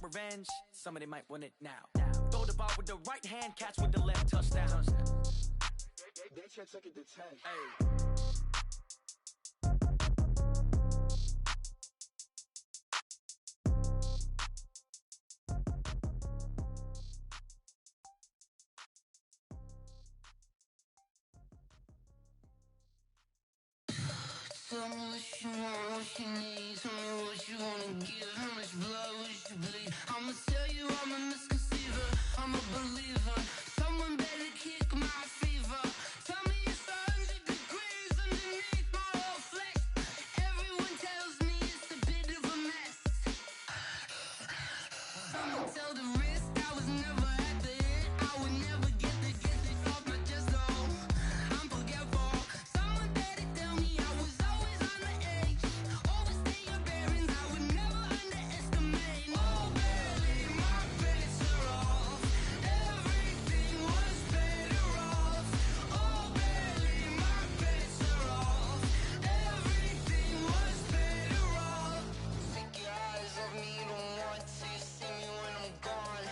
revenge, somebody might want it now. Throw the ball with the right hand, catch with the left, touchdown. They check it to 10. Hey. Tell me what you want, what you need. Tell me what you wanna give. How much blood would you bleed? I'ma tell you I'm a misconceiver, I'm a believer. Someone better kick my fever. Tell me it's 100 degrees underneath my whole flesh. Everyone tells me it's a bit of a mess. Someone tell the risk I was never at the end. I would never get the off my chest though. I'm forgetful. Someone better tell me I was always on the edge. Overstay your bearings, I would never underestimate. Oh barely, my credits are off. Everything was better off. Oh barely, my credits are off. Everything was better off. Take your eyes off me, you don't want to. You see me when I'm gone.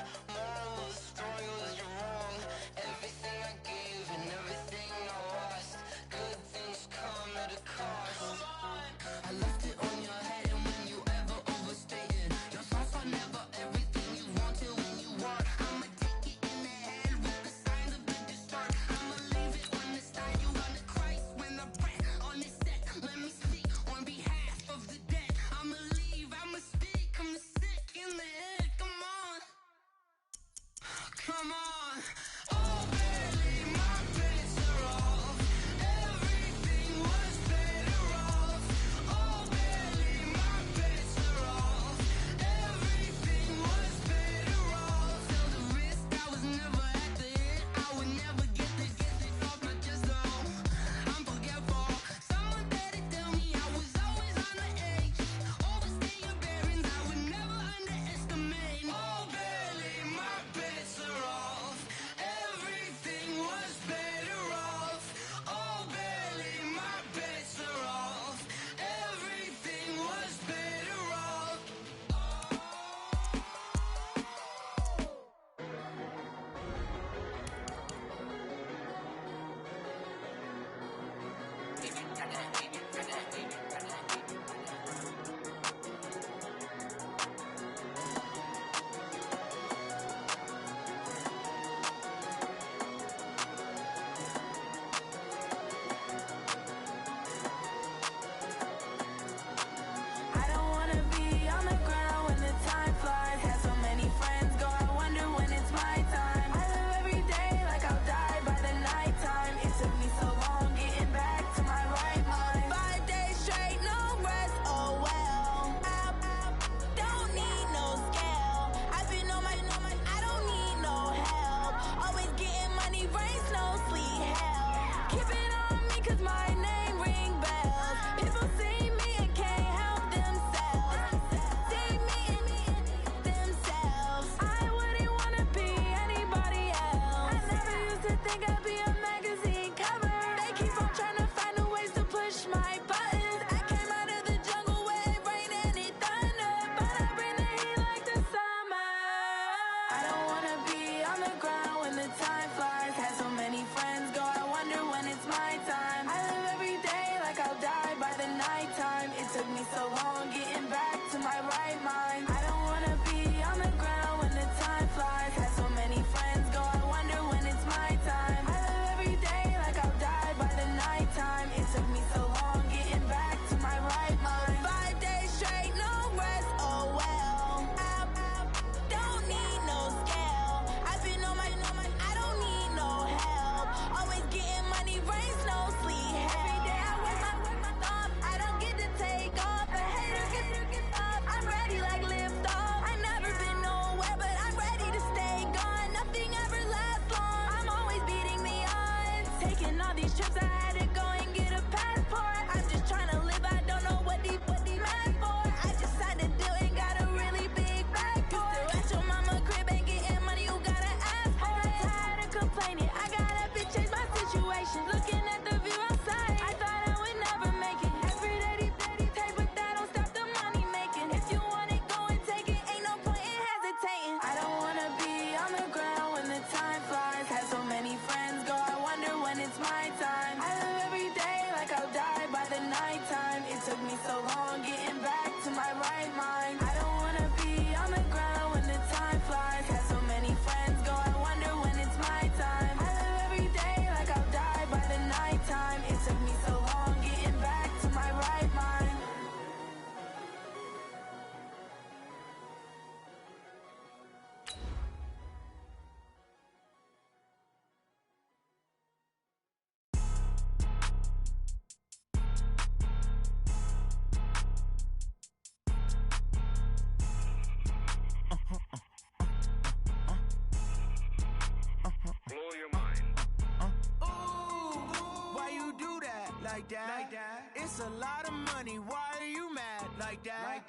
like that. It's a lot of money, why are you mad like that?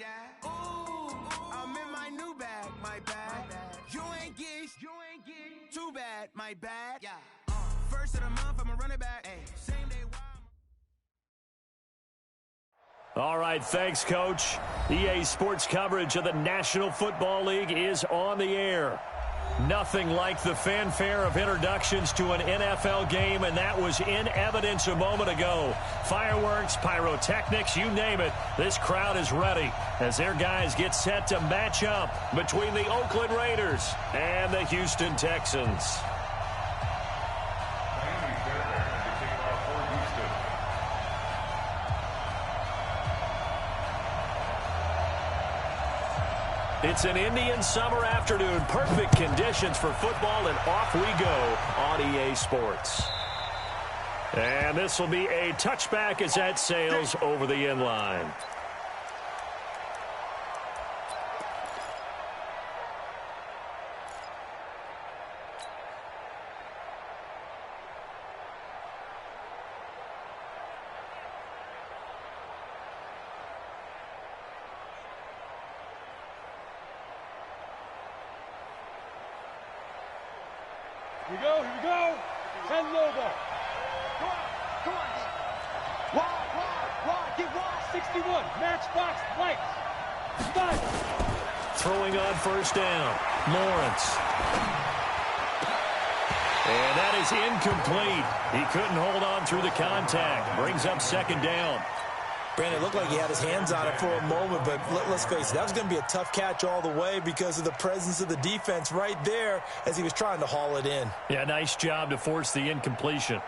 Ooh, I'm in my new bag, my bad. You ain't get too bad, my bad. Yeah. First of the month, I'ma run it back. Same day. All right, thanks, Coach. EA Sports coverage of the National Football League is on the air. Nothing like the fanfare of introductions to an NFL game, and that was in evidence a moment ago. Fireworks, pyrotechnics, you name it. This crowd is ready as their guys get set to match up between the Oakland Raiders and the Houston Texans. It's an Indian summer afternoon. Perfect conditions for football, and off we go on EA Sports. And this will be a touchback as that sails over the end line. Here we go. 10 Lobo. Come on. Wide. Get wide. 61. Matchbox. Lights. Stop. Throwing on first down. Lawrence. And that is incomplete. He couldn't hold on through the contact. Brings up second down. Brandon, it looked like he had his hands on it for a moment, but let's face it, that was going to be a tough catch all the way because of the presence of the defense right there as he was trying to haul it in. Yeah, nice job to force the incompletion.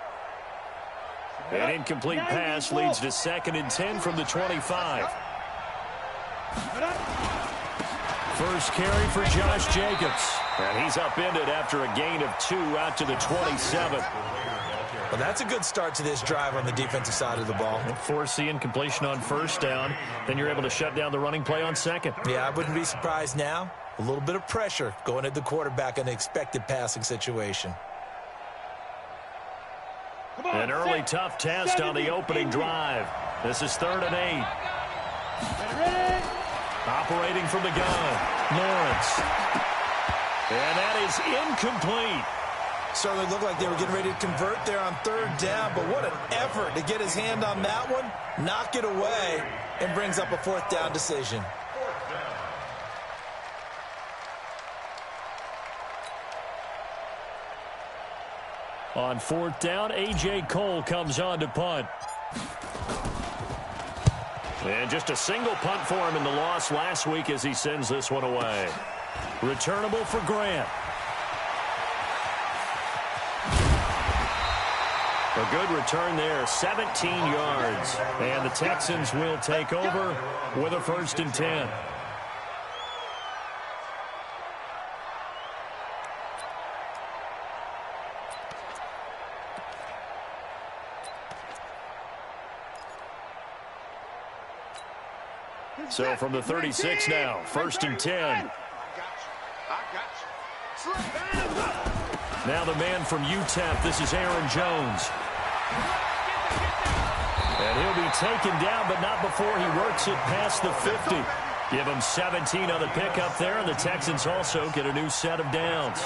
An incomplete pass leads to 2nd and 10 from the 25. First carry for Josh Jacobs. And he's upended after a gain of 2 out to the 27. Well, that's a good start to this drive on the defensive side of the ball. Force the incompletion on first down. Then you're able to shut down the running play on second. Yeah, I wouldn't be surprised now. A little bit of pressure going at the quarterback in an expected passing situation. An early tough test on the opening drive. This is 3rd and 8. Operating from the gun. Lawrence. And that is incomplete. Certainly looked like they were getting ready to convert there on 3rd down, but what an effort to get his hand on that one, knock it away, and brings up a 4th down decision. On 4th down, A.J. Cole comes on to punt. And just a single punt for him in the loss last week as he sends this one away. Returnable for Grant. A good return there, 17 yards. And the Texans will take over with a 1st and 10. So from the 36 now, 1st and 10. Now the man from UTEP, this is Aaron Jones. And he'll be taken down, but not before he works it past the 50. Give him 17 on the pickup there, and the Texans also get a new set of downs.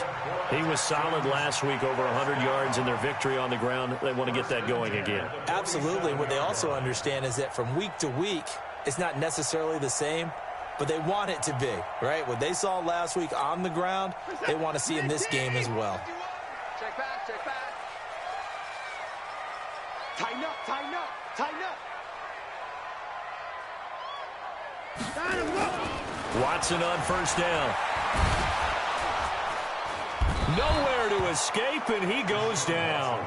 He was solid last week, over 100 yards in their victory on the ground. They want to get that going again. Absolutely. What they also understand is that from week to week, it's not necessarily the same, but they want it to be, right? What they saw last week on the ground, they want to see in this game as well. Check back. Tighten up. Watson on first down. Nowhere to escape, and he goes down.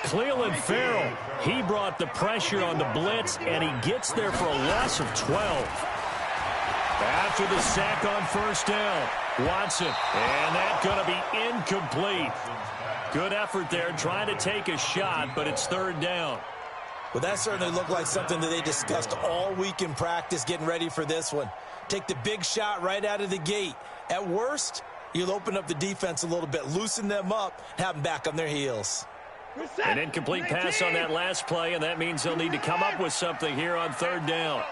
Cleveland Farrell, he brought the pressure on the blitz, and he gets there for a loss of 12. After the sack on first down, Watson, and that's going to be incomplete. Good effort there, trying to take a shot, but it's 3rd down. Well, that certainly looked like something that they discussed all week in practice, getting ready for this one. Take the big shot right out of the gate. At worst, you'll open up the defense a little bit, loosen them up, have them back on their heels. An incomplete pass on that last play, and that means they'll need to come up with something here on third down.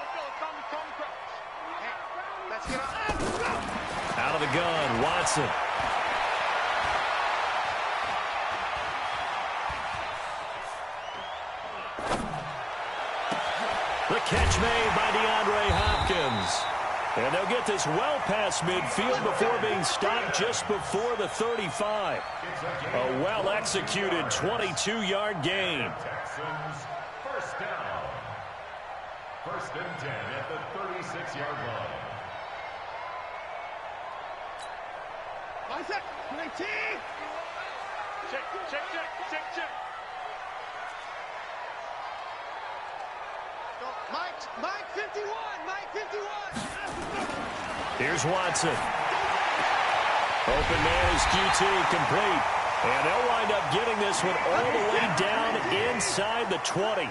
Out of the gun, Watson. The catch made by DeAndre Hopkins. And they'll get this well past midfield before being stopped just before the 35. A well-executed 22-yard gain. First down. 1st and 10 at the 36-yard line. Check. Mike 51. Here's Watson. Open man is QT, complete. And they'll wind up getting this one all the way down inside the 20.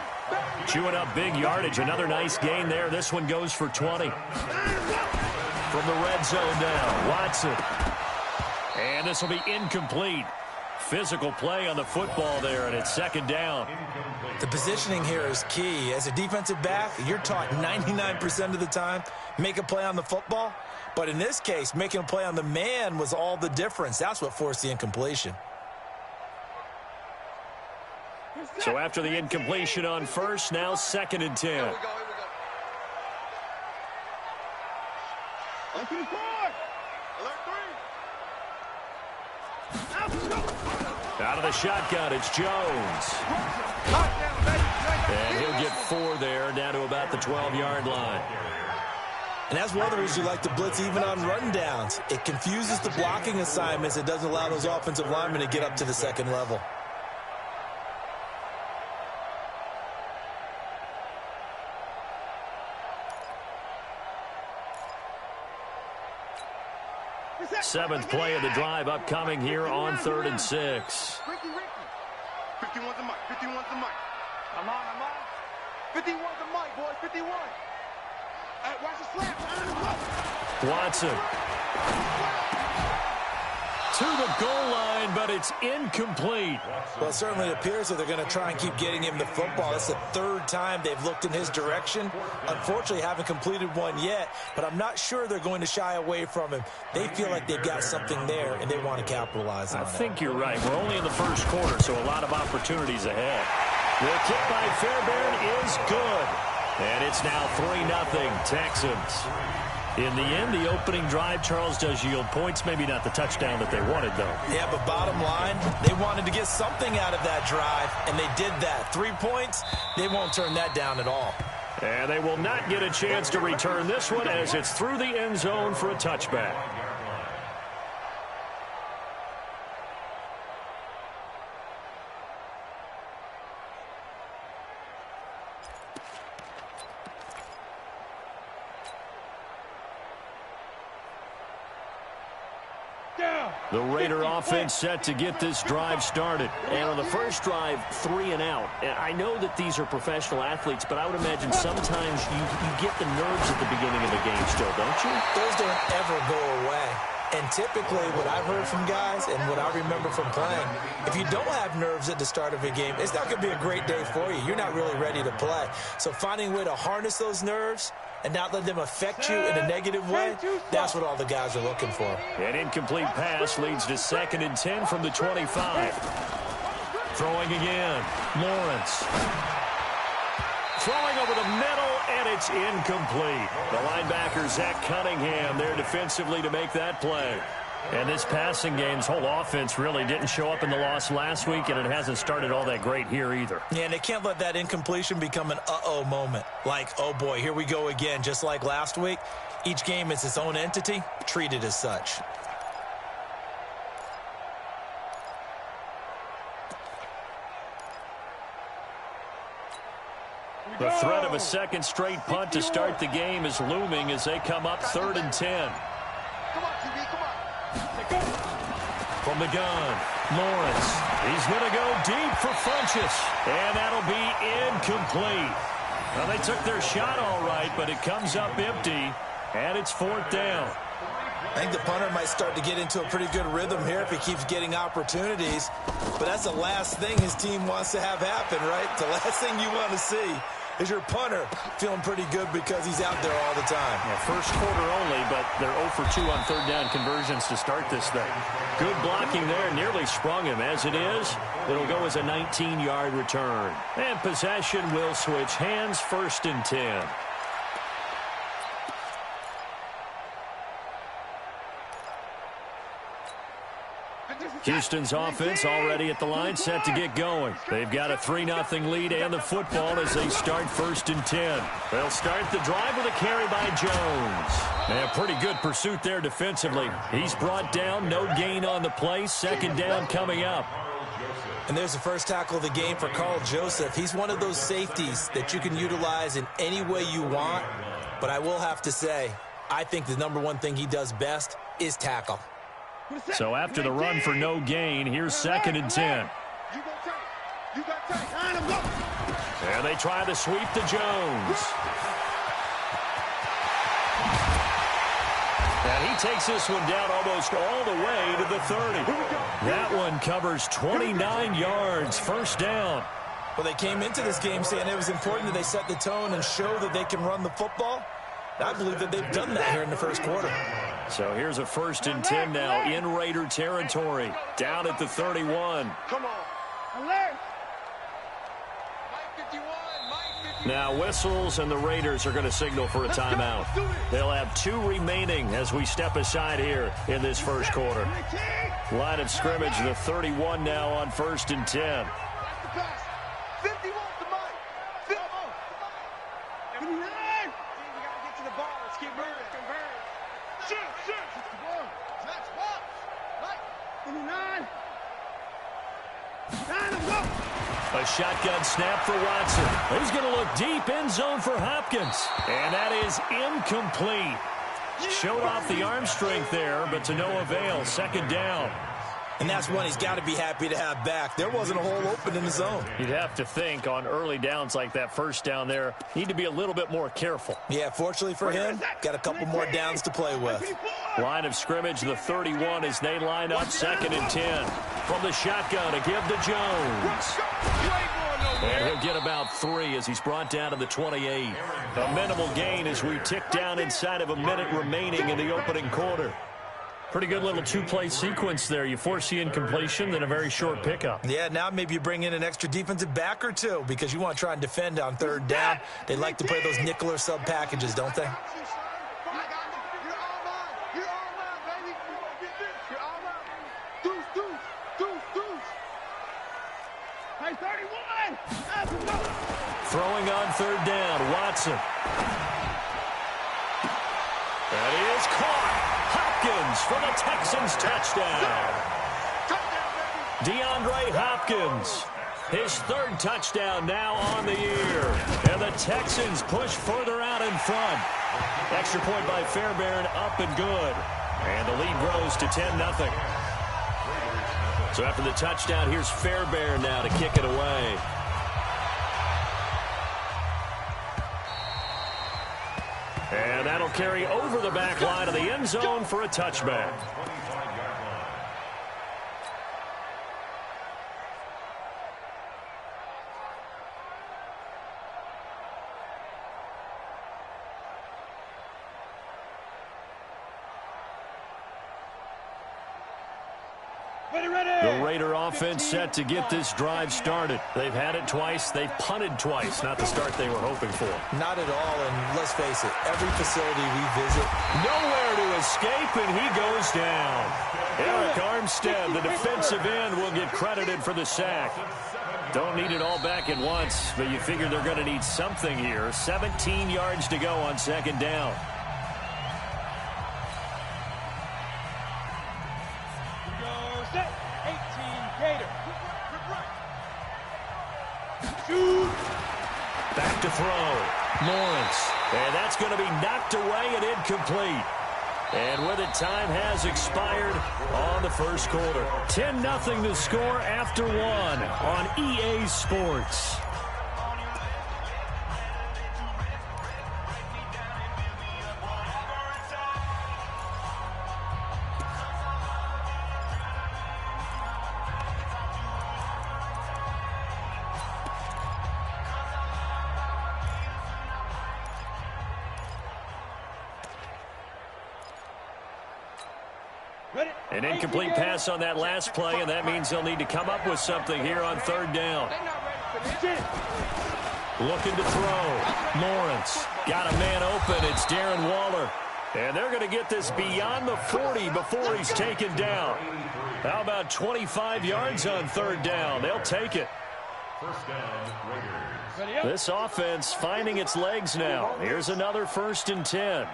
Chewing up big yardage. Another nice gain there. This one goes for 20. From the red zone now, Watson. And this will be incomplete. Physical play on the football there, and it's 2nd down. The positioning here is key. As a defensive back, you're taught 99% of the time, make a play on the football. But in this case, making a play on the man was all the difference. That's what forced the incompletion. So after the incompletion on first, now 2nd and 10. Here we go. Open 4. Alert 3. Out of the shotgun, it's Jones. And he'll get 4 there, down to about the 12-yard line. And that's one of the reasons you like to blitz even on rundowns. It confuses the blocking assignments. It doesn't allow those offensive linemen to get up to the 2nd level. Seventh play of the drive upcoming here on 3rd and 6. Ricky. 51's the mic. 51's the mic. I'm on. 51's the mic, boys. 51. Watch the slap. Watson. To the goal line, but it's incomplete. Well, it certainly appears that they're going to try and keep getting him the football. It's the 3rd time they've looked in his direction. Unfortunately, haven't completed one yet, but I'm not sure they're going to shy away from him. They feel like they've got something there, and they want to capitalize on it. I think you're right. We're only in the 1st quarter, so a lot of opportunities ahead. The kick by Fairbairn is good. And it's now 3-0 Texans. In the end, the opening drive, Charles, does yield points. Maybe not the touchdown that they wanted, though. Yeah, but bottom line, they wanted to get something out of that drive, and they did that. 3 points, they won't turn that down at all. And they will not get a chance to return this one as it's through the end zone for a touchback. The Raider offense set to get this drive started. And on the first drive, 3 and out. And I know that these are professional athletes, but I would imagine sometimes you get the nerves at the beginning of the game still, don't you? Those don't ever go away. And typically what I've heard from guys and what I remember from playing, if you don't have nerves at the start of a game, it's not going to be a great day for you. You're not really ready to play. So finding a way to harness those nerves and not let them affect you in a negative way, that's what all the guys are looking for. An incomplete pass leads to 2nd and 10 from the 25. Throwing again, Lawrence. Throwing over the middle, and it's incomplete. The linebacker, Zach Cunningham, there defensively to make that play. And this passing game's whole offense really didn't show up in the loss last week, and it hasn't started all that great here either. Yeah, and they can't let that incompletion become an uh-oh moment. Like, oh boy, here we go again, just like last week. Each game is its own entity, treat it as such. The threat of a second straight punt to start the game is looming as they come up 3rd and 10. Come on, TV, come on. From the gun, Lawrence. He's going to go deep for Funchess. And that'll be incomplete. Well, they took their shot all right, but it comes up empty, and it's 4th down. I think the punter might start to get into a pretty good rhythm here if he keeps getting opportunities. But that's the last thing his team wants to have happen, right? The last thing you want to see is your punter feeling pretty good because he's out there all the time. Yeah, first quarter only, but they're 0 for 2 on third down conversions to start this thing. Good blocking there, nearly sprung him. As it is, it'll go as a 19-yard return. And possession will switch hands, 1st and 10. Houston's offense already at the line, set to get going. They've got a 3-0 lead and the football as they start 1st and 10. They'll start the drive with a carry by Jones. And pretty good pursuit there defensively. He's brought down, no gain on the play. 2nd down coming up. And there's the first tackle of the game for Carl Joseph. He's one of those safeties that you can utilize in any way you want. But I will have to say, I think the number one thing he does best is tackle. So after the run for no gain, here's 2nd and 10. And they try to sweep to Jones. And he takes this one down almost all the way to the 30. That one covers 29 yards, 1st down. Well, they came into this game saying it was important that they set the tone and show that they can run the football. I believe that they've done that here in the first quarter. So here's a 1st and 10 now in Raider territory. Down at the 31. Come on. Alert! Now whistles and the Raiders are going to signal for a timeout. They'll have 2 remaining as we step aside here in this first quarter. Line of scrimmage, the 31 now on 1st and 10. A shotgun snap for Watson. He's going to look deep, end zone for Hopkins. And that is incomplete. Showed off the arm strength there, but to no avail. 2nd down. And that's one he's got to be happy to have back. There wasn't a hole open in the zone. You'd have to think on early downs like that, 1st down there, need to be a little bit more careful. Yeah, fortunately for him, got a couple more downs to play with. Line of scrimmage, the 31 as they line up 2nd and 10. From the shotgun to give to Jones. And he'll get about 3 as he's brought down to the 28. A minimal gain as we tick down inside of a minute remaining in the opening quarter. Pretty good little 2-play sequence there. You force the incompletion, then a very short pickup. Yeah, now maybe you bring in an extra defensive back or 2 because you want to try and defend on 3rd down. They like to play those nickel or sub packages, don't they? Throwing on 3rd down, Watson. That is caught. Hopkins for the Texans touchdown. DeAndre Hopkins, his 3rd touchdown now on the year. And the Texans push further out in front. Extra point by Fairbairn, up and good. And the lead grows to 10-0. So after the touchdown, here's Fairbairn now to kick it away. And that'll carry over the back line of the end zone for a touchback. The Raider offense set to get this drive started. They've had it twice. They've punted twice. Not the start they were hoping for. Not at all, and let's face it, every facility we visit, nowhere to escape, and he goes down. Eric Armstead, the defensive end, will get credited for the sack. Don't need it all back at once, but you figure they're going to need something here. 17 yards to go on 2nd down. Back to throw. Lawrence. And that's going to be knocked away and incomplete. And with it, time has expired on the first quarter. 10-0 the score after 1 on EA Sports. An incomplete pass on that last play, and that means they'll need to come up with something here on third down. Looking to throw. Lawrence got a man open. It's Darren Waller. And they're going to get this beyond the 40 before he's taken down. How about 25 yards on third down? They'll take it. First down, Raiders. This offense finding its legs now. Here's another 1st and 10.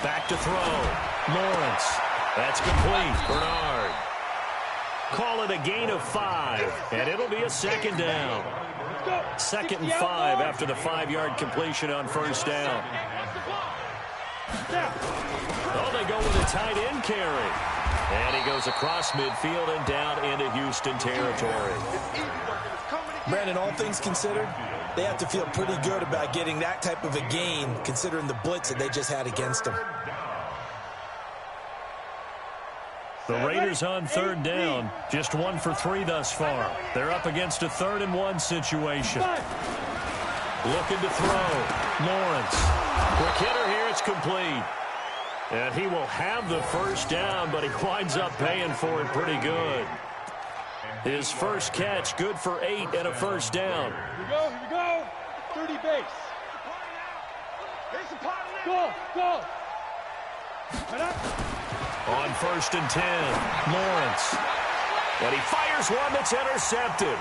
Back to throw. Lawrence. That's complete. Bernard. Call it a gain of 5, and it'll be a 2nd down. 2nd and 5 after the 5-yard completion on first down. Oh, they go with a tight end carry. And he goes across midfield and down into Houston territory. Brandon, all things considered, they have to feel pretty good about getting that type of a gain, considering the blitz that they just had against them. The Raiders on third down, just 1 for 3 thus far. They're up against a 3rd and 1 situation. Looking to throw. Lawrence. Quick hitter here, it's complete. And he will have the first down, but he winds up paying for it pretty good. His first catch, good for 8 and a first down. Here we go. 30 base. Go. On 1st and 10, Lawrence. And he fires one that's intercepted.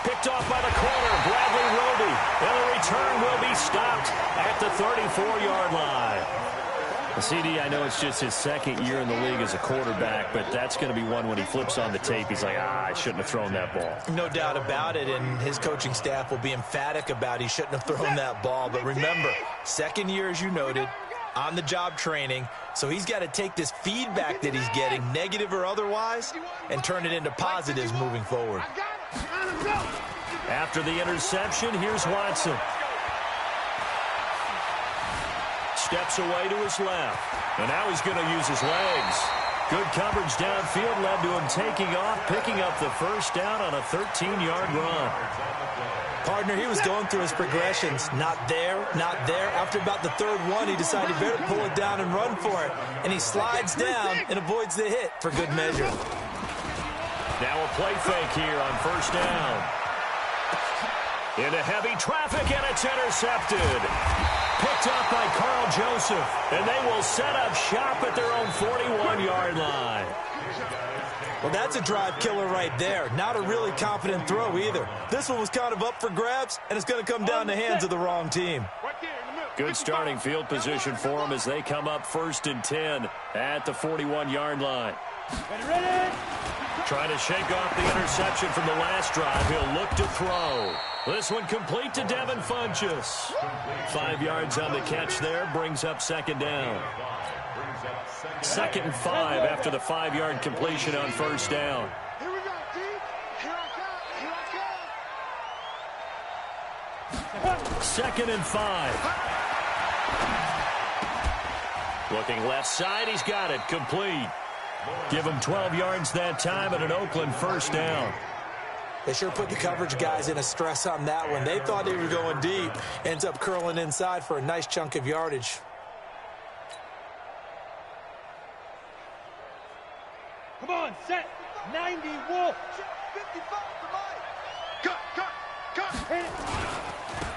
Picked off by the corner, Bradley Roby. And the return will be stopped at the 34-yard line. CD, I know it's just his 2nd year in the league as a quarterback, but that's going to be one when he flips on the tape. He's like, I shouldn't have thrown that ball. No doubt about it, and his coaching staff will be emphatic about he shouldn't have thrown that ball. But remember, 2nd year, as you noted, on-the-job training, so he's got to take this feedback that he's getting, negative or otherwise, and turn it into positives moving forward. After the interception, here's Watson. Steps away to his left. And now he's going to use his legs. Good coverage downfield led to him taking off, picking up the first down on a 13-yard run. Partner, he was going through his progressions. Not there, not there. After about the 3rd one, he decided better pull it down and run for it. And he slides down and avoids the hit for good measure. Now a play fake here on first down. Into heavy traffic, and it's intercepted. Picked up by Carl Joseph, and they will set up shop at their own 41-yard line. Well, that's a drive killer right there. Not a really confident throw either. This one was kind of up for grabs, and it's going to come down the hands of the wrong team. Good starting field position for them as they come up 1st and 10 at the 41-yard line. Ready. Trying to shake off the interception from the last drive. He'll look to throw. This one complete to Devin Funchess. 5 yards on the catch there, brings up 2nd down. 2nd and 5 after the 5-yard completion on first down. Here we go, D. Here I come. 2nd and 5. Looking left side, he's got it, complete. Give him 12 yards that time and an Oakland first down. They sure put the coverage guys in a stress on that one. They thought they were going deep. Ends up curling inside for a nice chunk of yardage. Come on, set. 90, Wolf. 55 to Mike.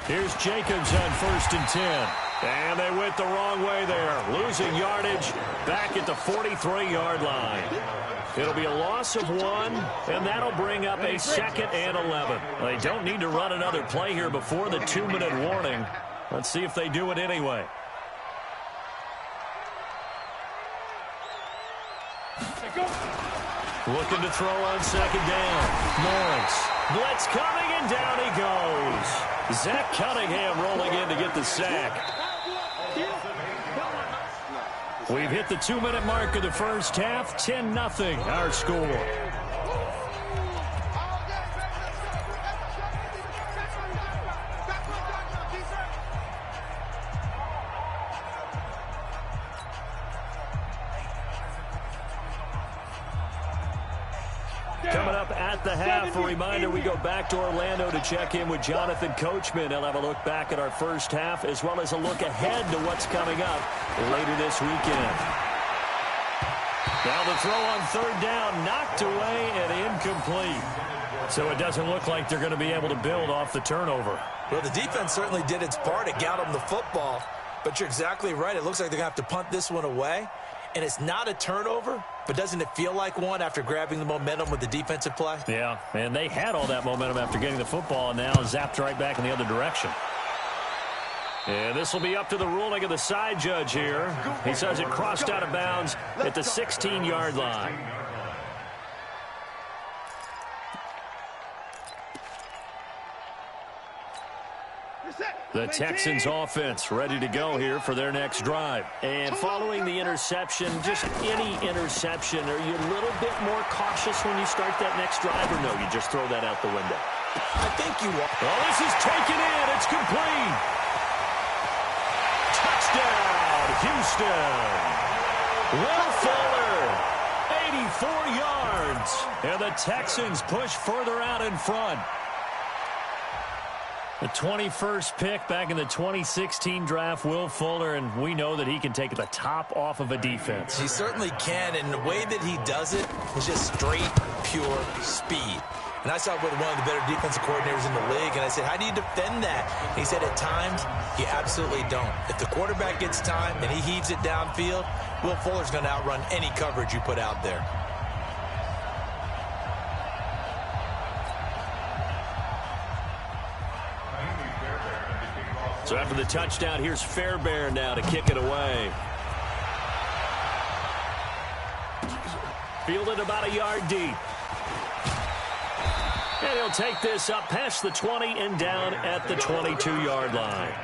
Here's Jacobs on 1st and 10. And they went the wrong way there. Losing yardage back at the 43-yard line. It'll be a loss of 1, and that'll bring up a 2nd and 11. They don't need to run another play here before the 2-minute warning. Let's see if they do it anyway. Looking to throw on 2nd down. Lawrence. Blitz coming, and down he goes. Zach Cunningham rolling in to get the sack. We've hit the 2-minute mark of the first half. 10-0 our score. Coming up at the half, a reminder, we go back to Orlando to check in with Jonathan Coachman. He'll have a look back at our first half as well as a look ahead to what's coming up later this weekend. Now the throw on third down, knocked away and incomplete. So it doesn't look like they're going to be able to build off the turnover. Well, the defense certainly did its part. It got them the football. But you're exactly right. It looks like they're going to have to punt this one away. And it's not a turnover, but doesn't it feel like one after grabbing the momentum with the defensive play? Yeah, and they had all that momentum after getting the football and now zapped right back in the other direction. And this will be up to the ruling of the side judge here. He says it crossed out of bounds at the 16-yard line. The Texans offense ready to go here for their next drive. And following the interception, just any interception, are you a little bit more cautious when you start that next drive, or no, you just throw that out the window? I think you are. Well, this is taken in. It's complete. Touchdown, Houston. Will Fuller, 84 yards. And the Texans push further out in front. The 21st pick back in the 2016 draft, Will Fuller, and we know that he can take the top off of a defense. He certainly can, and the way that he does it is just straight, pure speed. And I saw it with one of the better defensive coordinators in the league, and I said, how do you defend that? And he said, at times, you absolutely don't. If the quarterback gets time and he heaves it downfield, Will Fuller's going to outrun any coverage you put out there. So after the touchdown, here's Fairbairn now to kick it away. Fielded about a yard deep. And he'll take this up past the 20 and down at the 22-yard line.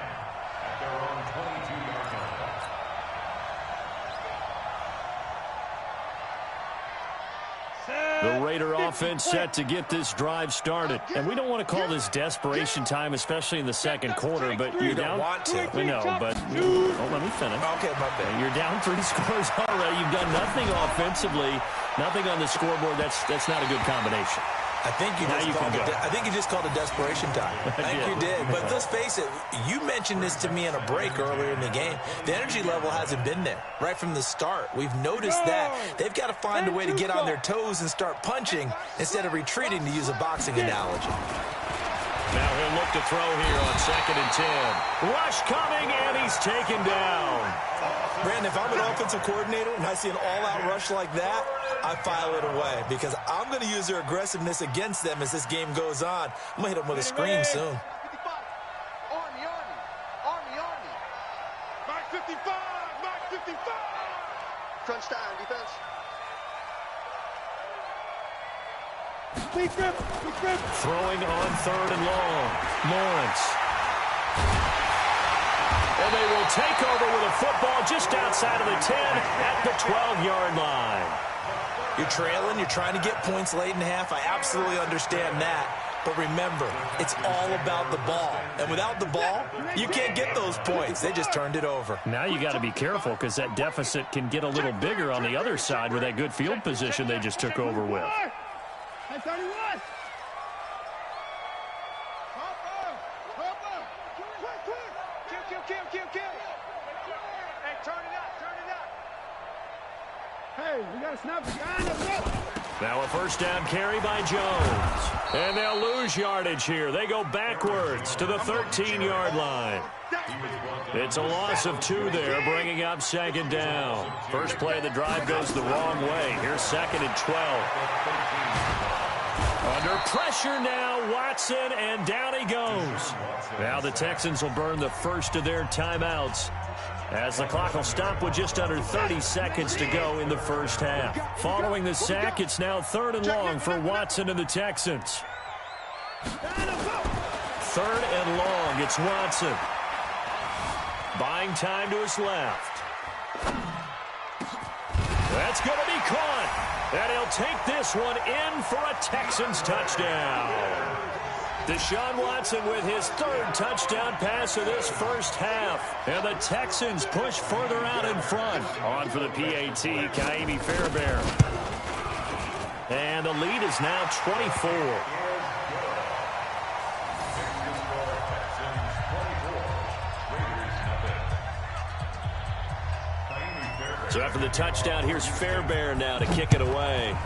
The Raider offense set to get this drive started. And we don't want to call this desperation time, especially in the second quarter, but you're down. Want to. We know, but let me finish. Okay, my bad. You're down 3 scores already. You've done nothing offensively, nothing on the scoreboard. That's not a good combination. I think you just called it desperation time. I think you did. But let's face it, you mentioned this to me in a break earlier in the game. The energy level hasn't been there right from the start. We've noticed that. They've got to find a way to get on their toes and start punching instead of retreating, to use a boxing analogy. Now he'll look to throw here on 2nd and 10. Rush coming, and he's taken down. Brandon, if I'm an offensive coordinator and I see an all-out rush like that, I file it away because I'm going to use their aggressiveness against them as this game goes on. I'm going to hit them with a screen soon. Army. Mark 55. Crunch time, defense. Throwing on 3rd and long. Lawrence. And they will take over with a football just outside of the 10 at the 12-yard line. You're trailing. You're trying to get points late in half. I absolutely understand that. But remember, it's all about the ball. And without the ball, you can't get those points. They just turned it over. Now you got to be careful because that deficit can get a little bigger on the other side with that good field position they just took over with. Now a first down carry by Jones. And they'll lose yardage here. They go backwards to the 13-yard line. It's a loss of 2 there, bringing up 2nd down. First play of the drive goes the wrong way. Here's 2nd and 12. Under pressure now, Watson, and down he goes. Now the Texans will burn the first of their timeouts, as the clock will stop with just under 30 seconds to go in the first half. Following the sack, it's now 3rd and long for Watson and the Texans. 3rd and long, it's Watson. Buying time to his left. That's going to be caught. And he'll take this one in for a Texans touchdown. Deshaun Watson with his 3rd touchdown pass of this first half. And the Texans push further out in front. On for the PAT, Kaimi Fairbairn. And the lead is now 24. So after the touchdown, here's Fairbairn now to kick it away.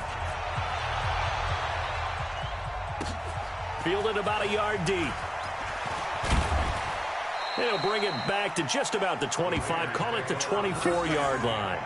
Fielded about a yard deep. They'll bring it back to just about the 25. Call it the 24-yard line.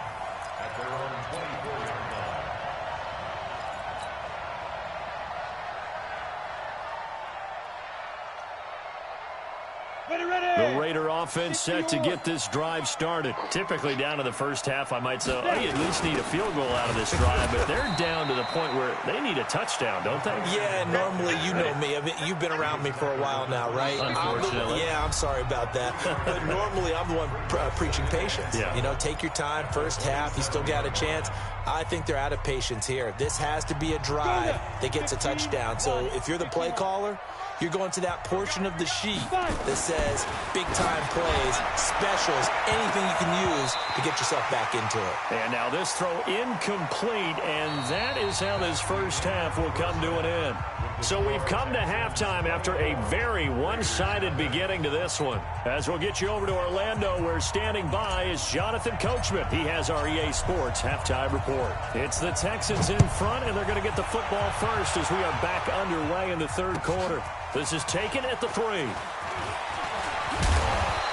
The Raider offense set to get this drive started. Typically down to the first half, I might say, oh, you at least need a field goal out of this drive. But they're down to the point where they need a touchdown, don't they? Yeah, normally, you know me. I mean, you've been around me for a while now, right? Unfortunately. I'm sorry about that. But normally, I'm the one preaching patience. Yeah. You know, take your time. First half, you still got a chance. I think they're out of patience here. This has to be a drive that gets a touchdown. So if you're the play caller, you're going to that portion of the sheet that says big-time plays, specials, anything you can use to get yourself back into it. And now this throw incomplete, and that is how this first half will come to an end. So we've come to halftime after a very one-sided beginning to this one. As we'll get you over to Orlando, where standing by is Jonathan Coachman. He has our EA Sports halftime report. It's the Texans in front, and they're going to get the football first as we are back underway in the third quarter. This is taken at the 3.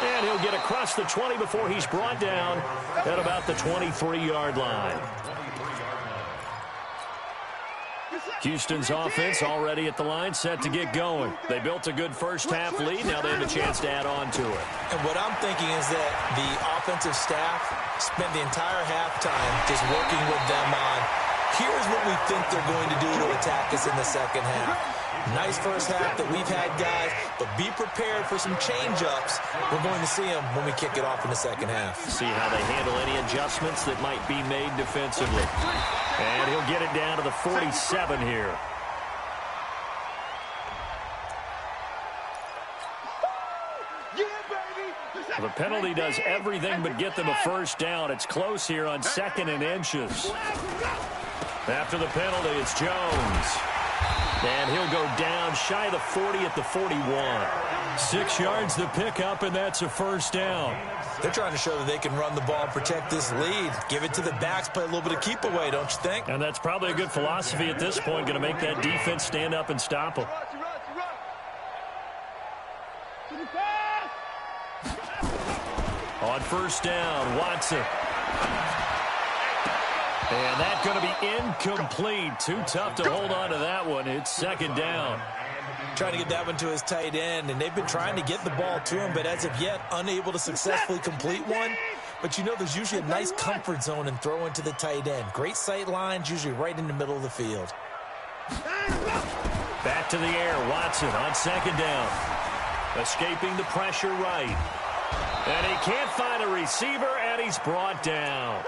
And he'll get across the 20 before he's brought down at about the 23-yard line. Houston's offense already at the line, set to get going. They built a good first-half lead. Now they have a chance to add on to it. And what I'm thinking is that the offensive staff spent the entire halftime just working with them on, here's what we think they're going to do to attack us in the second half. Nice first half that we've had, guys, but be prepared for some change-ups. We're going to see them when we kick it off in the second half. See how they handle any adjustments that might be made defensively. And he'll get it down to the 47 here. The penalty does everything but get them a first down. It's close here on 2nd and inches. After the penalty, it's Jones. And he'll go down shy of the 40 at the 41. 6 yards to pick up, and that's a first down. They're trying to show that they can run the ball and protect this lead. Give it to the backs, play a little bit of keep away, don't you think? And that's probably a good philosophy at this point, going to make that defense stand up and stop them. On first down, Watson. And that's going to be incomplete. Too tough to hold on to that one. It's 2nd down. Trying to get that one to his tight end, and they've been trying to get the ball to him, but as of yet, unable to successfully complete one. But you know, there's usually a nice comfort zone in throwing to the tight end. Great sight lines, usually right in the middle of the field. Back to the air, Watson on 2nd down. Escaping the pressure right. And he can't find a receiver, and he's brought down.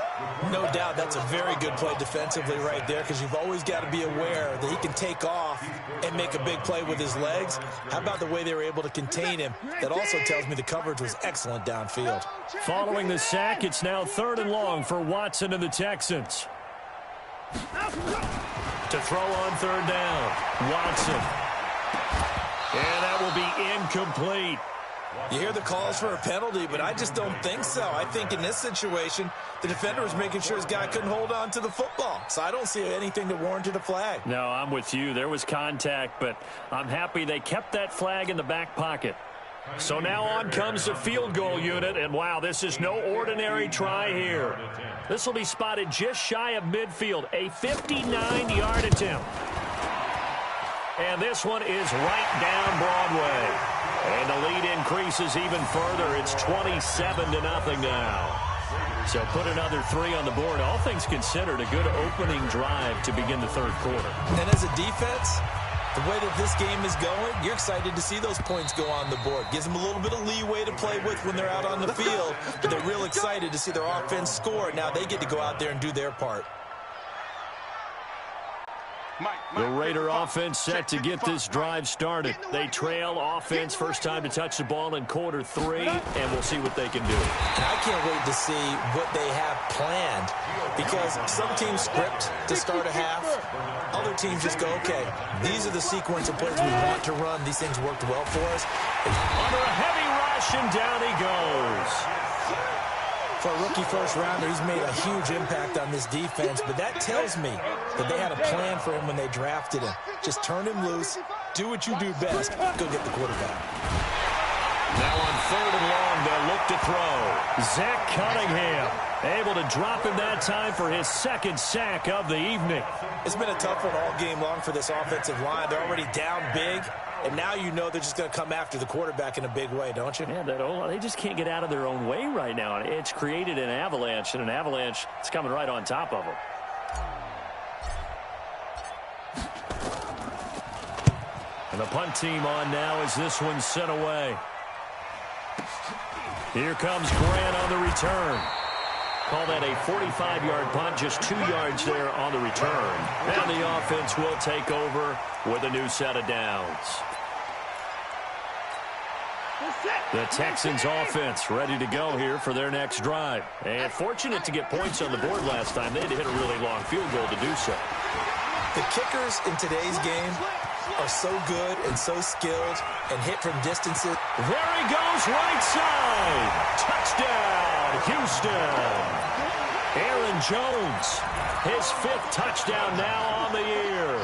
No doubt that's a very good play defensively right there, because you've always got to be aware that he can take off and make a big play with his legs. How about the way they were able to contain him? That also tells me the coverage was excellent downfield. Following the sack, it's now 3rd and long for Watson and the Texans. To throw on 3rd down, Watson. And that will be incomplete. You hear the calls for a penalty, but I just don't think so. I think in this situation, the defender was making sure his guy couldn't hold on to the football. So I don't see anything that warranted a flag. No, I'm with you. There was contact, but I'm happy they kept that flag in the back pocket. So now on comes the field goal unit, and wow, this is no ordinary try here. This will be spotted just shy of midfield, a 59-yard attempt. And this one is right down Broadway. And the lead increases even further. It's 27-0 now. So put another 3 on the board. All things considered, a good opening drive to begin the third quarter. And as a defense, the way that this game is going, you're excited to see those points go on the board. Gives them a little bit of leeway to play with when they're out on the field. But they're real excited to see their offense score. Now they get to go out there and do their part. The Raider offense set to get this drive started. They trail offense first time to touch the ball in quarter 3, and we'll see what they can do. And I can't wait to see what they have planned, because some teams script to start a half. Other teams just go, okay, these are the sequence of plays we want to run. These things worked well for us. Under a heavy rush, and down he goes. For a rookie first-rounder, he's made a huge impact on this defense, but that tells me that they had a plan for him when they drafted him. Just turn him loose, do what you do best, go get the quarterback. Now on 3rd and long, they'll look to throw. Zach Cunningham able to drop him that time for his 2nd sack of the evening. It's been a tough one all game long for this offensive line. They're already down big, and now you know they're just going to come after the quarterback in a big way, don't you? Yeah, they just can't get out of their own way right now. It's created an avalanche, and an avalanche is coming right on top of them. And the punt team on now as this one's sent away. Here comes Grant on the return. Call that a 45-yard punt, just 2 yards there on the return. And the offense will take over with a new set of downs. The Texans offense ready to go here for their next drive. And fortunate to get points on the board last time. They had to hit a really long field goal to do so. The kickers in today's game are so good and so skilled and hit from distances. There he goes, right side. Touchdown, Houston. Aaron Jones, his 5th touchdown now on the year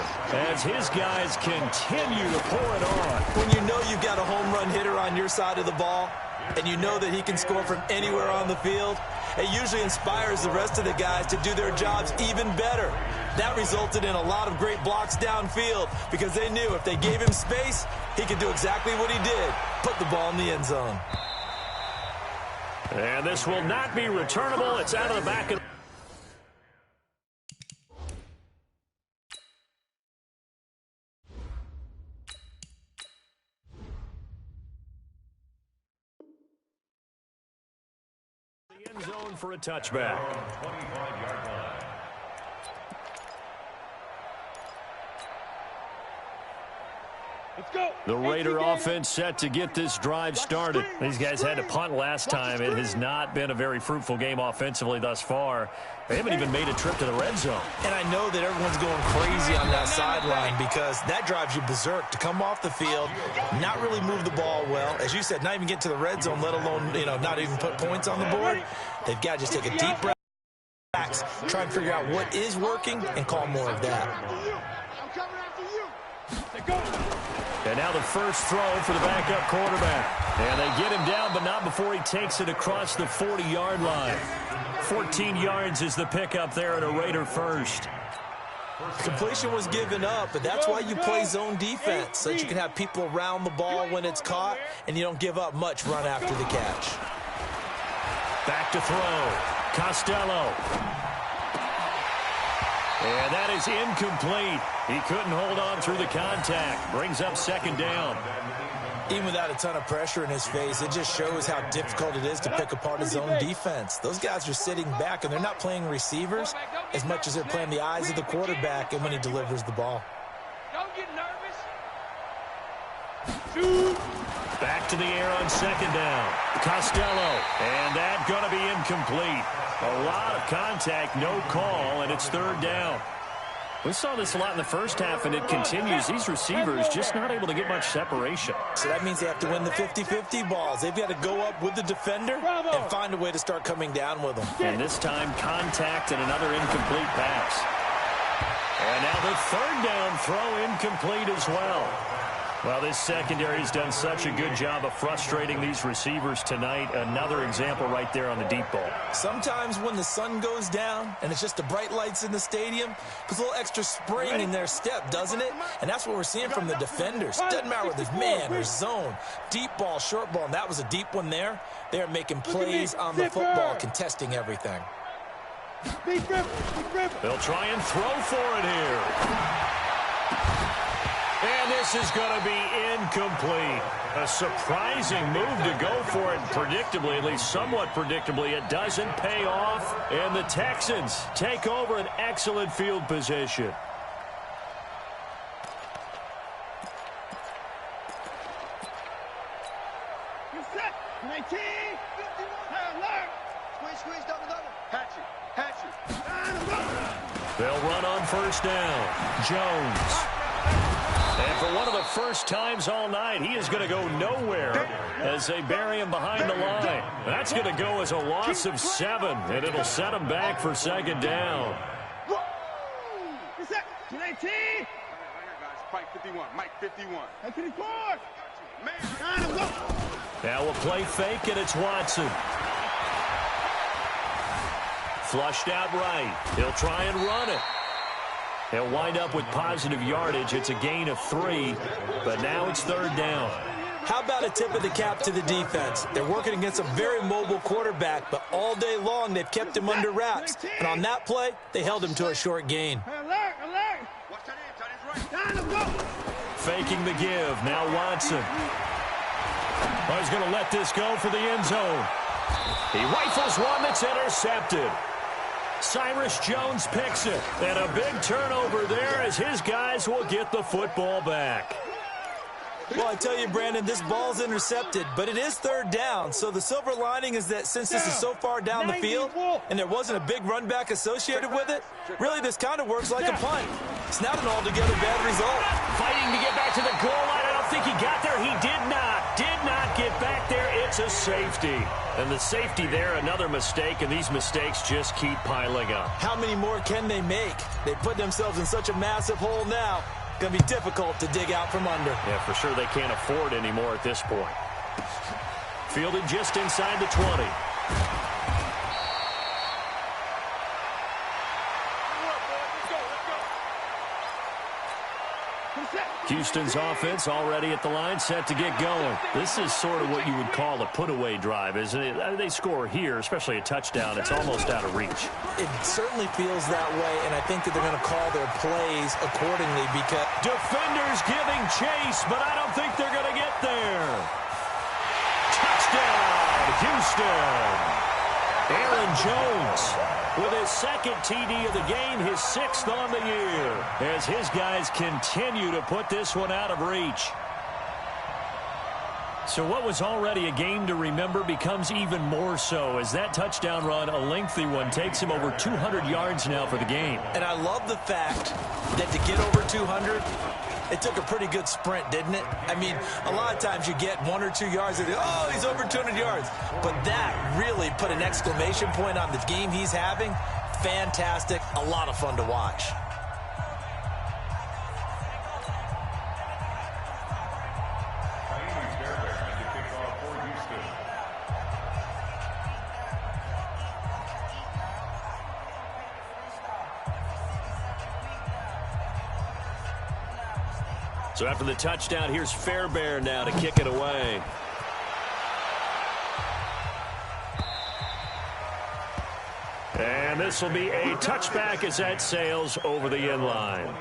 as his guys continue to pour it on. When you know you've got a home run hitter on your side of the ball and you know that he can score from anywhere on the field, it usually inspires the rest of the guys to do their jobs even better. That resulted in a lot of great blocks downfield because they knew if they gave him space, he could do exactly what he did, put the ball in the end zone. And this will not be returnable. It's out of the back of the end zone for a touchback. 25-yard line. The Raider offense set to get this drive started. These guys had to punt last time. It has not been a very fruitful game offensively thus far. They haven't even made a trip to the red zone. And I know that everyone's going crazy on that sideline because that drives you berserk to come off the field, not really move the ball well. As you said, not even get to the red zone, let alone, not even put points on the board. They've got to just take a deep breath, relax, try and figure out what is working, and call more of that. And now the first throw for the backup quarterback. And they get him down, but not before he takes it across the 40-yard line. 14 yards is the pickup there at a Raider first. Completion was given up, but that's why you play zone defense, so that you can have people around the ball when it's caught, and you don't give up much run after the catch. Back to throw. Costello. And that is incomplete. He couldn't hold on through the contact. Brings up 2nd down. Even without a ton of pressure in his face, it just shows how difficult it is to pick apart his own defense. Those guys are sitting back, and they're not playing receivers as much as they're playing the eyes of the quarterback and when he delivers the ball. Don't get nervous. Shoot. Back to the air on 2nd down. Costello. And that's going to be incomplete. A lot of contact, no call, and it's 3rd down. We saw this a lot in the first half, and it continues. These receivers just not able to get much separation. So that means they have to win the 50-50 balls. They've got to go up with the defender and find a way to start coming down with them. And this time, contact and another incomplete pass. And now the 3rd down throw incomplete as well. Well, this secondary has done such a good job of frustrating these receivers tonight. Another example right there on the deep ball. Sometimes when the sun goes down and it's just the bright lights in the stadium, puts a little extra spring in their step, doesn't it? And that's what we're seeing from the defenders. Doesn't matter whether it's man or zone, deep ball, short ball, and that was a deep one there. They're making plays on the football, contesting everything. They'll try and throw for it here. And this is going to be incomplete. A surprising move to go for it predictably, at least somewhat predictably. It doesn't pay off, and the Texans take over an excellent field position. They'll run on first down. Jones. And for one of the first times all night, he is going to go nowhere as they bury him behind the line. That's going to go as a loss of 7, and it'll set him back for second down. Mike 51. Mike 51. 54. Now we'll play fake, and it's Watson. Flushed out right. He'll try and run it. He'll wind up with positive yardage. It's a gain of 3, but now it's third down. How about a tip of the cap to the defense? They're working against a very mobile quarterback, but all day long they've kept him under wraps. And on that play, they held him to a short gain. Alert. Faking the give. Now Watson. Oh, he's going to let this go for the end zone. He rifles one that's intercepted. Cyrus Jones picks it. And a big turnover there as his guys will get the football back. Well, I tell you, Brandon, this ball's intercepted, but it is third down. So the silver lining is that since this is so far down the field and there wasn't a big run back associated with it, really this kind of works like a punt. It's not an altogether bad result. Fighting to get back to the goal line. I don't think he got there. He did not get back there. It's a safety. And the safety there, another mistake, and these mistakes just keep piling up. How many more can they make? They put themselves in such a massive hole now. Going to be difficult to dig out from under. Yeah, for sure they can't afford anymore at this point. Fielded just inside the 20. Houston's offense already at the line, set to get going. This is sort of what you would call a put-away drive, isn't it? They score here, especially a touchdown. It's almost out of reach. It certainly feels that way, and I think that they're going to call their plays accordingly because... Defenders giving chase, but I don't think they're going to get there. Touchdown, Houston. Aaron Jones with his second TD of the game, his 6th on the year, as his guys continue to put this one out of reach. So what was already a game to remember becomes even more so as that touchdown run, a lengthy one, takes him over 200 yards now for the game. And I love the fact that to get over 200, it took a pretty good sprint, didn't it? I mean, a lot of times you get 1 or 2 yards and oh, he's over 200 yards. But that really put an exclamation point on the game he's having. Fantastic. A lot of fun to watch. So after the touchdown, here's Fairbairn now to kick it away. And this will be a touchback as that sails over the end line.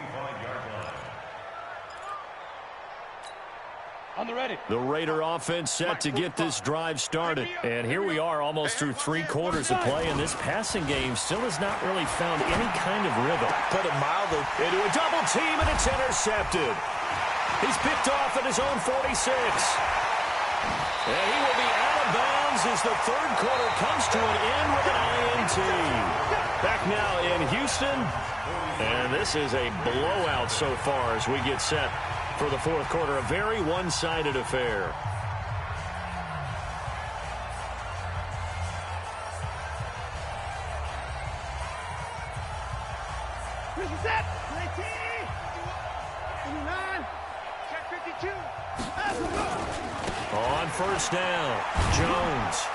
On the ready. The Raider offense set to get this drive started. And here we are almost through 3 quarters of play, and this passing game still has not really found any kind of rhythm. Put it mildly. Into a double team, and it's intercepted. He's picked off at his own 46. And he will be out of bounds as the third quarter comes to an end with an INT. Back now in Houston. And this is a blowout so far as we get set for the fourth quarter. A very one-sided affair. Set. 19. 59. Check 52. On first down, Jones.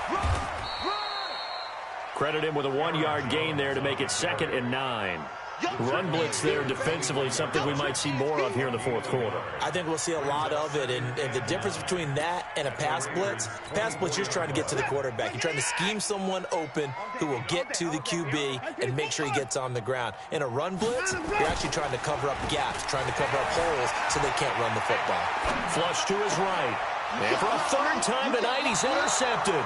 Credit him with a 1-yard gain there to make it 2nd and 9. Run blitz there defensively, something we might see more of here in the fourth quarter. I think we'll see a lot of it, and the difference between that and a pass blitz, you're trying to get to the quarterback. You're trying to scheme someone open who will get to the QB and make sure he gets on the ground. In a run blitz, you're actually trying to cover up gaps, trying to cover up holes so they can't run the football. Flush to his right. And for a third time tonight, he's intercepted.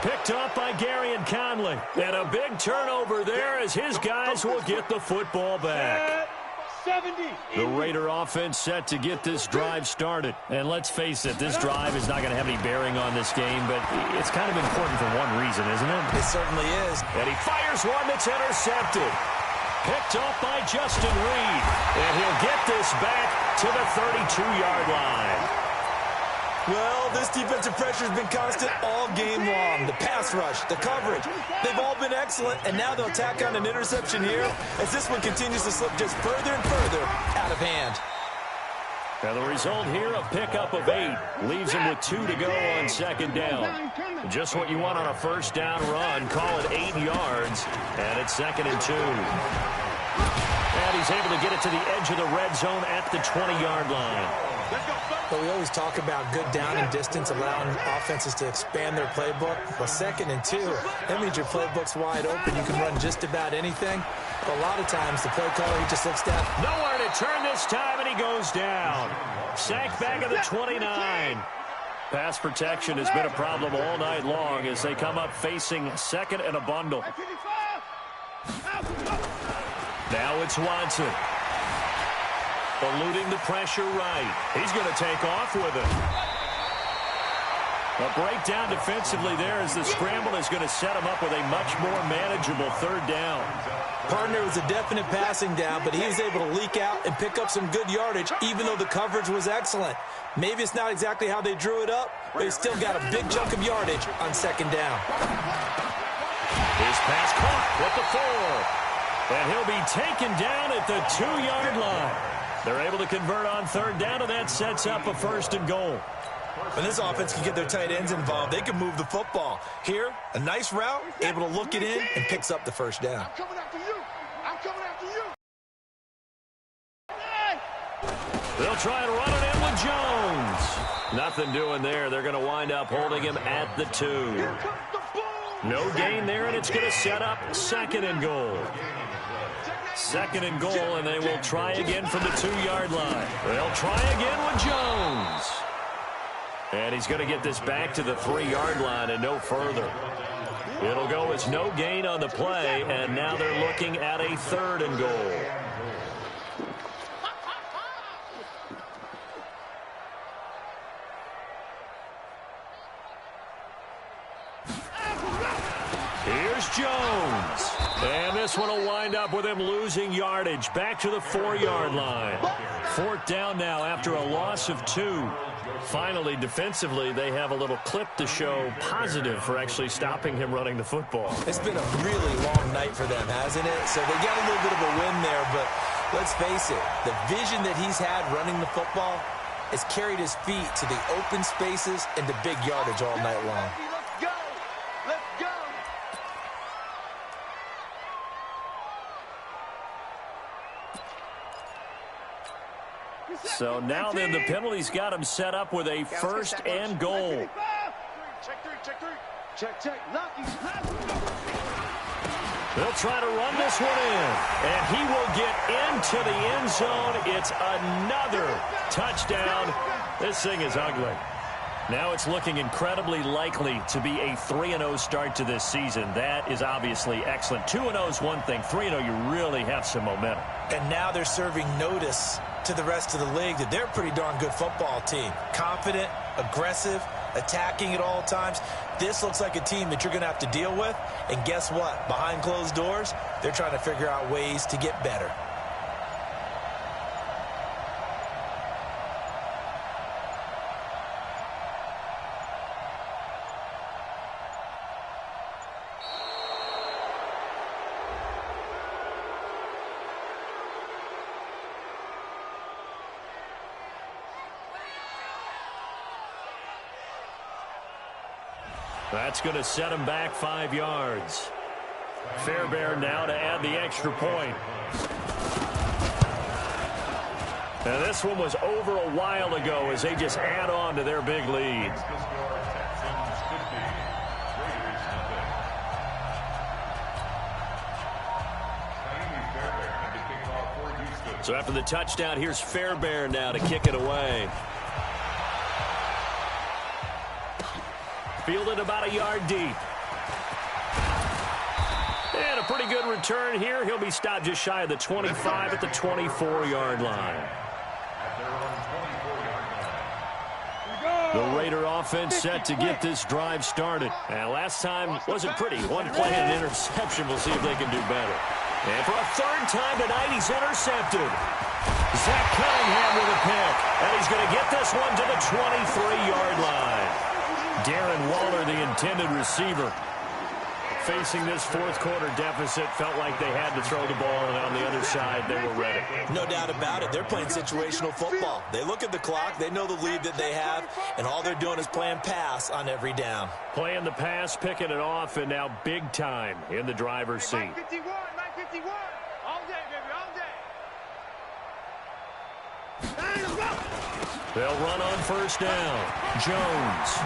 Picked up by Gary and Conley. And a big turnover there as his guys will get the football back. 70. The Raider offense set to get this drive started. And let's face it, this drive is not going to have any bearing on this game, but it's kind of important for one reason, isn't it? It certainly is. And he fires one that's intercepted. Picked off by Justin Reed. And he'll get this back to the 32-yard line. Well, this defensive pressure has been constant all game long. The pass rush, the coverage, they've all been excellent, and now they'll tack on an interception here as this one continues to slip just further and further out of hand. And the result here, a pickup of 8. Leaves him with 2 to go on second down. Just what you want on a first down run. Call it 8 yards, and it's 2nd and 2. And he's able to get it to the edge of the red zone at the 20-yard line. But we always talk about good down and distance, allowing offenses to expand their playbook. Well, 2nd and 2, that means your playbook's wide open. You can run just about anything. But a lot of times, the play caller, he just looks down. Nowhere to turn this time, and he goes down. Sacked back at the 29. Pass protection has been a problem all night long as they come up facing 2nd and a bundle. Now it's Watson. Eluding the pressure right. He's going to take off with it. A breakdown defensively there as the scramble is going to set him up with a much more manageable 3rd down. Partner was a definite passing down, but he was able to leak out and pick up some good yardage, even though the coverage was excellent. Maybe it's not exactly how they drew it up, but he still got a big chunk of yardage on 2nd down. His pass caught with the 4. And he'll be taken down at the 2-yard line. They're able to convert on 3rd down, and that sets up a 1st and goal. When this offense can get their tight ends involved, they can move the football. Here, a nice route, able to look it in, and picks up the 1st down. I'm coming after you. I'm coming after you. They'll try and run it in with Jones. Nothing doing there. They're going to wind up holding him at the 2. No gain there, and it's going to set up 2nd and goal. 2nd and goal, and they will try again from the 2-yard line. They'll try again with Jones. And he's going to get this back to the 3-yard line and no further. It'll go as no gain on the play, and now they're looking at a 3rd and goal. Here's Jones. And this one will wind up with him losing yardage back to the 4-yard line. 4th down now after a loss of 2. Finally, defensively, they have a little clip to show positive for actually stopping him running the football. It's been a really long night for them, hasn't it? So they got a little bit of a win there, but let's face it, the vision that he's had running the football has carried his feet to the open spaces and to big yardage all night long. Let's go. Let's go. So now then the penalty's got him set up with a 1st and goal. Check 3, check 3. Check. Lucky. They'll try to run this one in, and he will get into the end zone. It's another touchdown. This thing is ugly. Now it's looking incredibly likely to be a 3-0 start to this season. That is obviously excellent. 2-0 is one thing. 3-0, you really have some momentum. And now they're serving notice to the rest of the league that they're a pretty darn good football team. Confident, aggressive, attacking at all times. This looks like a team that you're going to have to deal with. And guess what? Behind closed doors, they're trying to figure out ways to get better. That's going to set him back 5 yards. Fairbairn now to add the extra point. And this one was over a while ago as they just add on to their big lead. So after the touchdown, here's Fairbairn now to kick it away. Fielded about a yard deep. And a pretty good return here. He'll be stopped just shy of the 25 at the 24-yard line. The Raider offense set to get this drive started. And last time wasn't pretty. One play and an interception. We'll see if they can do better. And for a third time tonight, he's intercepted. Zach Cunningham with a pick. And he's going to get this one to the 23-yard line. Darren Waller, the intended receiver. Facing this fourth quarter deficit, felt like they had to throw the ball, and on the other side, they were ready. No doubt about it. They're playing situational football. They look at the clock, they know the lead that they have, and all they're doing is playing pass on every down. Playing the pass, picking it off, and now big time in the driver's seat. 951, 951. All day, baby, all day. They'll run on first down. Jones.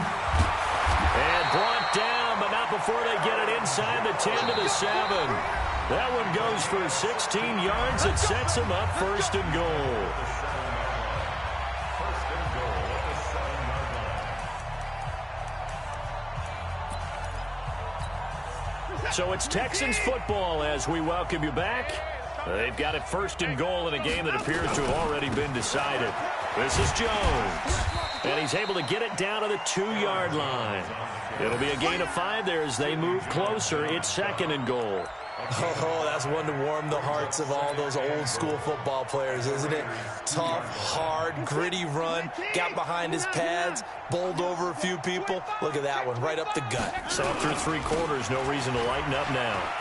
And brought down, but not before they get it inside the 10 to the 7. That one goes for 16 yards. It sets them up first and goal. So it's Texans football as we welcome you back. They've got it first and goal in a game that appears to have already been decided. This is Jones. And he's able to get it down to the 2-yard line. It'll be a gain of 5 there as they move closer. It's second and goal. Oh, that's one to warm the hearts of all those old-school football players, isn't it? Tough, hard, gritty run. Got behind his pads, bowled over a few people. Look at that one, right up the gut. So through 3 quarters, no reason to lighten up now.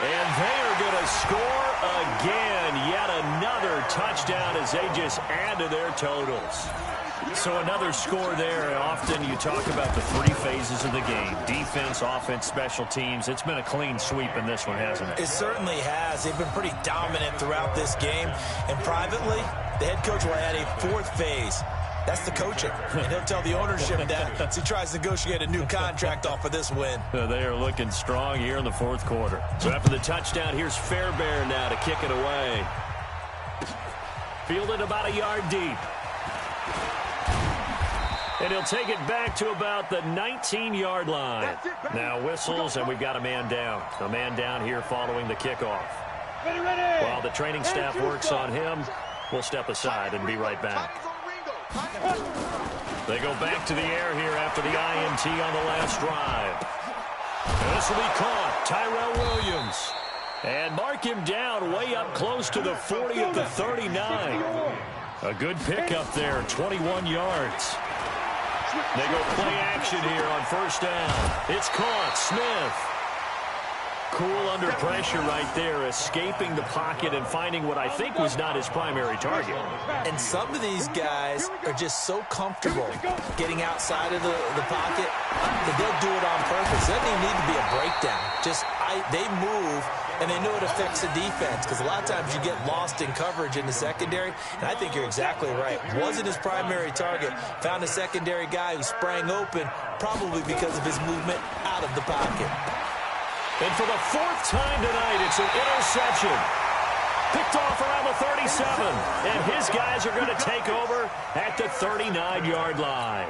And they are going to score again. Yet another touchdown as they just add to their totals. So another score there. Often you talk about the 3 phases of the game. Defense, offense, special teams. It's been a clean sweep in this one, hasn't it? It certainly has. They've been pretty dominant throughout this game. And privately, the head coach will add a 4th phase. That's the coaching. And he'll tell the ownership that as he tries to negotiate a new contract off of this win. They are looking strong here in the 4th quarter. So after the touchdown, here's Fairbairn now to kick it away. Fielded about a yard deep. And he'll take it back to about the 19-yard line. Now whistles, and we've got a man down. A man down here following the kickoff. While the training staff works on him, we'll step aside and be right back. They go back to the air here after the INT on the last drive. And this will be caught. Tyrell Williams. And mark him down way up close to the 40 at the 39. A good pickup there, 21 yards. They go play action here on first down. It's caught. Smith. Cool under pressure right there, escaping the pocket and finding what I think was not his primary target. And some of these guys are just so comfortable getting outside of the pocket that they'll do it on purpose. It doesn't even need to be a breakdown. They move, and they know it affects the defense because a lot of times you get lost in coverage in the secondary, and I think you're exactly right. Wasn't his primary target. Found a secondary guy who sprang open, probably because of his movement out of the pocket. And for the 4th time tonight, it's an interception. Picked off around the 37. And his guys are going to take over at the 39-yard line.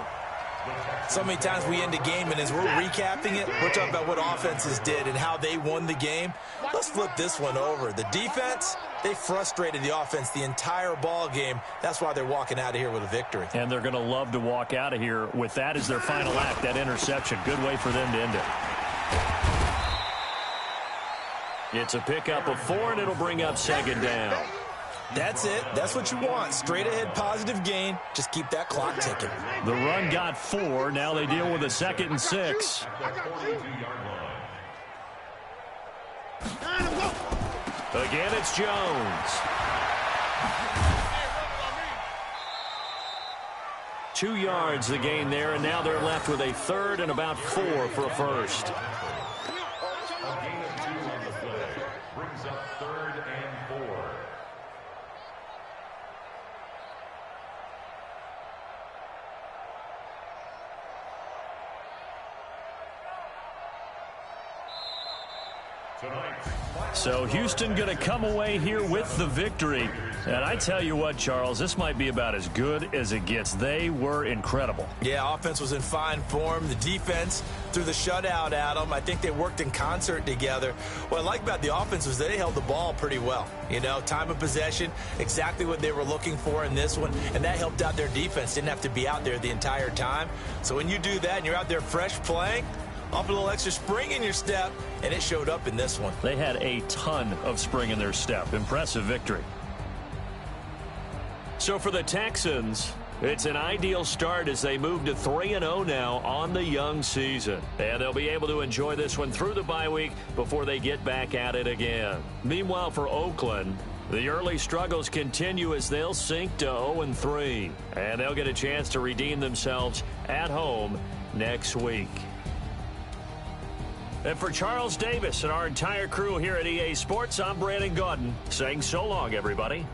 So many times we end a game, and as we're recapping it, we're talking about what offenses did and how they won the game. Let's flip this one over. The defense, they frustrated the offense the entire ball game. That's why they're walking out of here with a victory. And they're going to love to walk out of here with that as their final act, that interception. Good way for them to end it. It's a pickup of 4, and it'll bring up second down. That's it. That's what you want. Straight ahead, positive gain. Just keep that clock ticking. The run got 4. Now they deal with a 2nd and 6. Again, it's Jones. 2 yards the gain there, and now they're left with a 3rd and about 4 for a first. Brings up 3rd and 4. So Houston going to come away here with the victory. And I tell you what, Charles, this might be about as good as it gets. They were incredible. Yeah, offense was in fine form. The defense threw the shutout at them. I think they worked in concert together. What I like about the offense was they held the ball pretty well. You know, time of possession, exactly what they were looking for in this one. And that helped out their defense. Didn't have to be out there the entire time. So when you do that and you're out there fresh playing, Off a little extra spring in your step, and it showed up in this one. They had a ton of spring in their step. Impressive victory. So for the Texans, it's an ideal start as they move to 3-0 now on the young season. And they'll be able to enjoy this one through the bye week before they get back at it again. Meanwhile, for Oakland, the early struggles continue as they'll sink to 0-3. And they'll get a chance to redeem themselves at home next week. And for Charles Davis and our entire crew here at EA Sports, I'm Brandon Gaudin saying so long, everybody.